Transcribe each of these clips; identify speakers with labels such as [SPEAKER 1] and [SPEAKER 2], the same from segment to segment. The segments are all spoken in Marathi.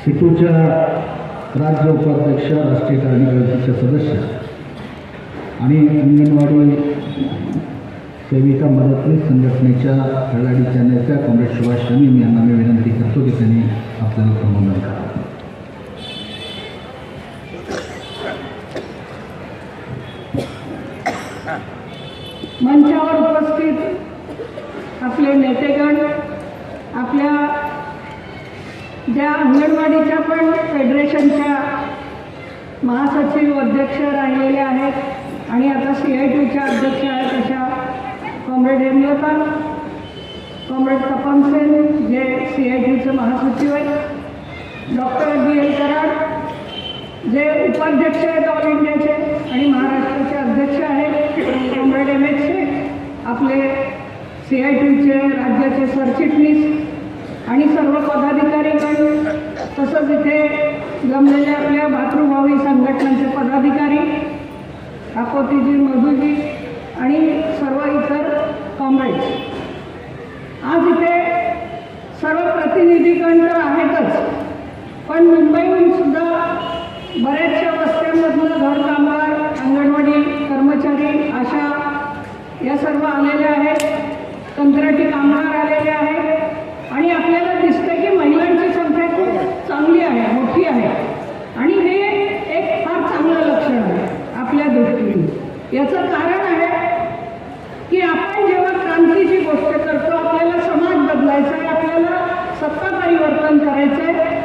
[SPEAKER 1] सिटूच्या राज्य उपाध्यक्ष, राष्ट्रीय कार्यकारिणीचे सदस्य आणि अंगणवाडी सेविका मदतनीस संघटनेच्या खेळाडीच्या नेत्या कॉम्रेड सुभाष शमीम यांना मी विनंती करतो की त्यांनी आपल्याला संबोधन करावं.
[SPEAKER 2] मंचावर उपस्थित आपले नेतेगण, आपल्या ज्या अंगणवाडीच्या पण फेडरेशनच्या महासचिव अध्यक्ष राहिलेल्या आहेत आणि आता CITUच्या अध्यक्ष आहेत अशा कॉम्रेड हेमलता, कॉम्रेड तपन सेन जे CITUचे महासचिव आहेत, डॉक्टर DL कराड जे उपाध्यक्ष आहेत ऑल इंडियाचे आणि महाराष्ट्राचे अध्यक्ष आहेत, कॉम्रेड MH शेख आपले CITUचे राज्याचे सरचिटणीस आणि सर्व पदाधिकारीगण, तसंच इथे जमलेल्या आपल्या भातृभावी संघटनांचे पदाधिकारी, काकोतीजी, मधुजी आणि सर्व इतर कॉम्रेड्स. आज इथे सर्व प्रतिनिधीगण तर आहेतच, पण मुंबईहून सुद्धा बऱ्याचशा वस्त्यांमधून घर कामगार, अंगणवाडी कर्मचारी, आशा या सर्व आलेल्या आहेत, कंत्राटी कामगार आलेले आहेत आणि आपल्याला दिसतं की महिलांची संख्या खूप चांगली आहे, मोठी आहे आणि हे एक फार चांगलं लक्षण आहे आपल्या दृष्टीने. याचं कारण आहे की आपण जेव्हा क्रांतीची गोष्ट करतो, आपल्याला समाज बदलायचा आहे, आपल्याला सत्ता परिवर्तन करायचं आहे.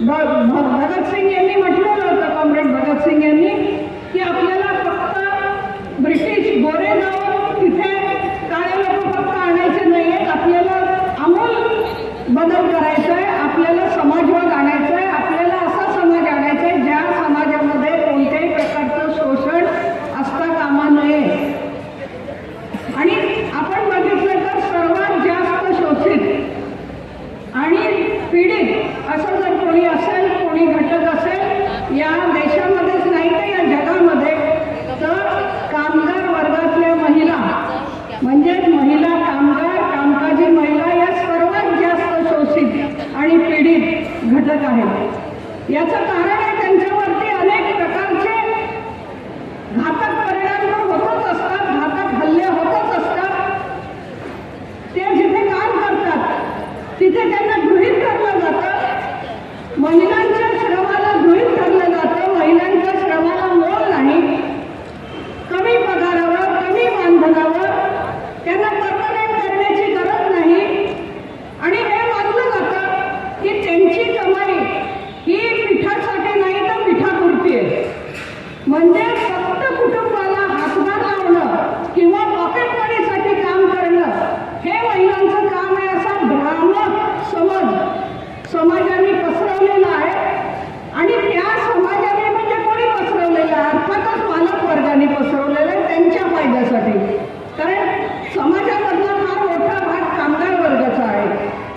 [SPEAKER 2] भगतसिंग यांनी म्हटलेलं होतं, कॉम्रेड भगतसिंग यांनी, की आपल्याला फक्त ब्रिटिश गोरे जाऊन तिथे काळे लोक फक्त आणायचे नाही आहेत, आपल्याला आमूल बदल करायचा आहे, आपल्याला समाजवाद आणायचा आहे, आपल्याला असा समाज आणायचा आहे ज्या समाजामध्ये कोणत्याही प्रकारचं शोषण असता कामा नये. आणि आपण बघितलं तर सर्वात जास्त शोषित आणि पीडित असं जर कोणी असेल, कोणी घटक असेल या देशामध्येच नाही तर या जगामध्ये, तर कामगार वर्गातल्या महिला म्हणजेच महिला कामगार, कामकाजी महिला या सर्वात जास्त शोषित आणि पीडित घटक आहेत. याचं कारण आहे त्यांच्यावरती अनेक प्रकारचे घातक परिणाम तर होतच असतात, घातक हल्ले होतच असतात. ते जिथे काम करतात तिथे त्यांना गृहीत धरलं जातं, महिलांच्या श्रमाला गृहीत धरलं जातं, महिलांच्या श्रमाला मोल नाही, कमी पगारावर, कमी मानधनावर त्यांना परमनंट करण्याची गरज नाही आणि हे मानलं जातं की त्यांची कमाई ही पिठासाठी नाही तर पिठापुरती आहे. म्हणजे फक्त कुटुंबाला हातभार लावणं किंवा पॉकेट मनीसाठी काम करणं हे महिलांचं काम आहे असा भ्रामक समज समाजाने पसरवलेला आहे. आणि त्या समाजाने म्हणजे कोणी पसरवलेला आहे? अर्थातच मालक वर्गाने पसरवलेला आहे त्यांच्या फायद्यासाठी. कारण समाजामधला फार मोठा भाग कामगार वर्गाचा आहे.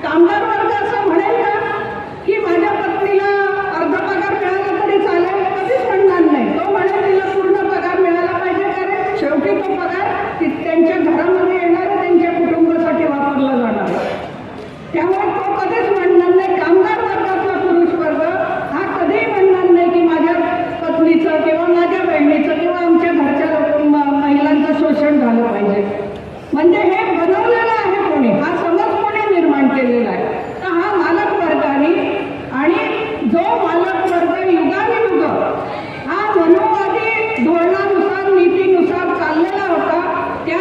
[SPEAKER 2] कामगार वर्ग असं म्हणेल का की माझ्या पत्नीला अर्धा पगार मिळाला तरी चालेल? कधीच म्हणणार नाही. तो म्हणेल तिला पूर्ण पगार मिळाला पाहिजे, कारण शेवटी तो पगार त्यांच्या घरामध्ये येणारा त्यांच्या कुटुंबासाठी वापरला जाणार. त्यामुळे तो कधीच म्हणणार नाही, कामगार वर्गातला पुरुष वर्ग हा कधीही म्हणणार नाही की माझ्या पत्नीचं किंवा माझ्या बहिणीचं किंवा आमच्या घरच्या महिलांचं शोषण झालं पाहिजे. म्हणजे हे बनवलेलं आहे कोणी, हा समज कोणी निर्माण केलेला आहे. तर हा मालक वर्गाने आणि जो मालक वर्ग युगानुयुग हा मनोवादी धोरणानुसार, नीतीनुसार चाललेला होता, त्या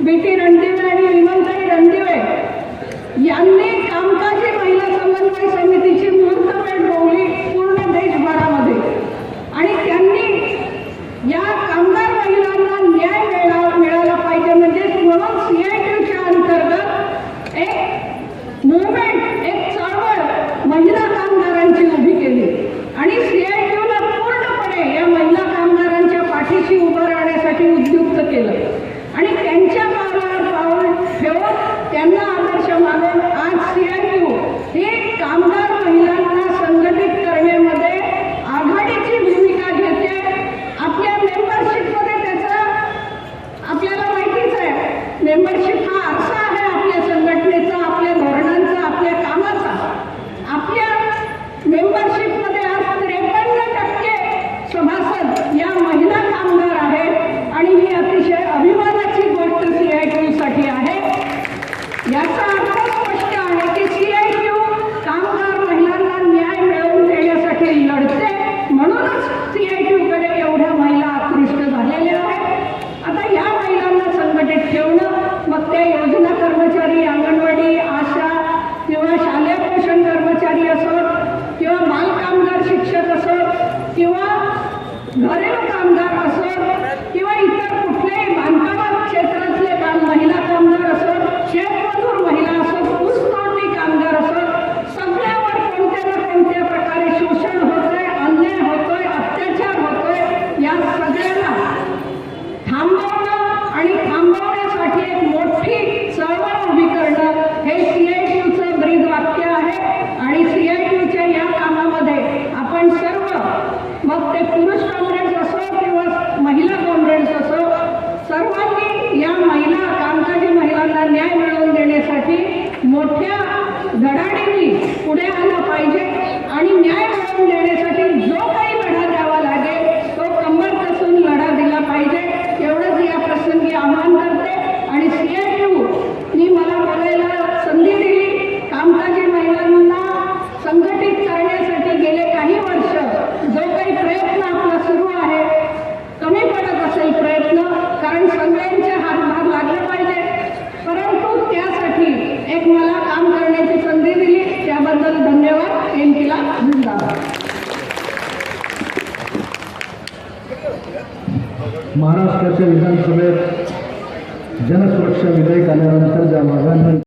[SPEAKER 2] बीटी रणदिवे आणि विमलताई रणदिवे यांनी कामकाजी महिला समन्वय समितीची मुहूर्तमेढ रोवली पूर्ण देशभरामध्ये आणि त्यांनी या कामगार महिलांना न्याय मिळाला पाहिजे म्हणजे म्हणून CITUच्या अंतर्गत एक मुवमेंट, एक चळवळ महिला कामगारांची उभी केली आणि CITUला पूर्णपणे या महिला कामगारांच्या पाठीशी उभं राहण्यासाठी उद्युक्त केलं आणि त्यांच्या पावलावर पाऊल ठेवून त्यांना आदर्श मानून आज CITU ही कामगार महिलांना संघटित करण्यामध्ये आघाडीची भूमिका घेते. आपल्या मेंबरशिपमध्ये त्याचा आपल्याला माहितीच आहे, मेंबरशिप हा आरसा आहे आपल्या संघटनेचा, आपल्या धोरणांचा, आपल्या कामाचा. आपल्या मेंबरशिपमध्ये आज 53% सभासद या महिला कामगार आहेत आणि ही अतिशय अभिमानाची गोष्ट CITUसाठी आहे. याचा अर्थ स्पष्ट आहे की CITU कामगार महिलांना न्याय मिळवून देण्यासाठी लढते, म्हणूनच CITUकडे एवढ्या महिला आकृष्ट झालेल्या आहेत. आता या महिलांना संघटित ठेवणं, मग त्या योजना कर्मचारी, अंगणवाडी, आशा किंवा शालेय पोषण कर्मचारी असोत किंवा बाल कामगार शिक्षक असोत किंवा घरेलू कामगार असोत किंवा इतर कुठल्याही बांधकाम क्षेत्रातले महिला कामगार असोत, शेतमजूर महिला असोत, ऊसतोडणी कामगार असोत, सगळ्यावर कोणत्या ना कोणत्या प्रकारे शोषण होतोय, अन्याय होतोय, अत्याचार होतोय. या सगळ्याला थांबवणं आणि थांबवण्यासाठी एक मोठी चळवळ उभी करणं हे CITUचं ब्रीद वाक्य आहे आणि CITUच्या या कामामध्ये आपण सर्व, मग ते पुरुष काँग्रेस असो किंवा महिला काँग्रेस असो, सर्वांनी या महिला कामकाजी महिलांना न्याय मिळवून देण्यासाठी मोठ्या धडाडीने पुढे आलं पाहिजे आणि न्याय मिळवून देण्यासाठी जो काही लढा द्यावा लागेल तो कंबर कसून लढा दिला पाहिजे. एवढंच या प्रसंगी आवाहन करते आणि CITUनी मला बोलायला संधी दिली. कामकाजी महिलांना संघटित करण्यासाठी गेले काही वर्ष जो काही प्रयत्न आपला सुरू आहे, कमी पडत असेल प्रयत्न, कारण सगळ्यांचे हातभार लागले पाहिजे, परंतु त्यासाठी एक मला काम करण्याची संधी दिली त्याबद्दल धन्यवाद. एनकीला जिंदाबाद.
[SPEAKER 1] महाराष्ट्राच्या विधानसभेत जनसुरक्षा विधेयक आल्यानंतर ज्या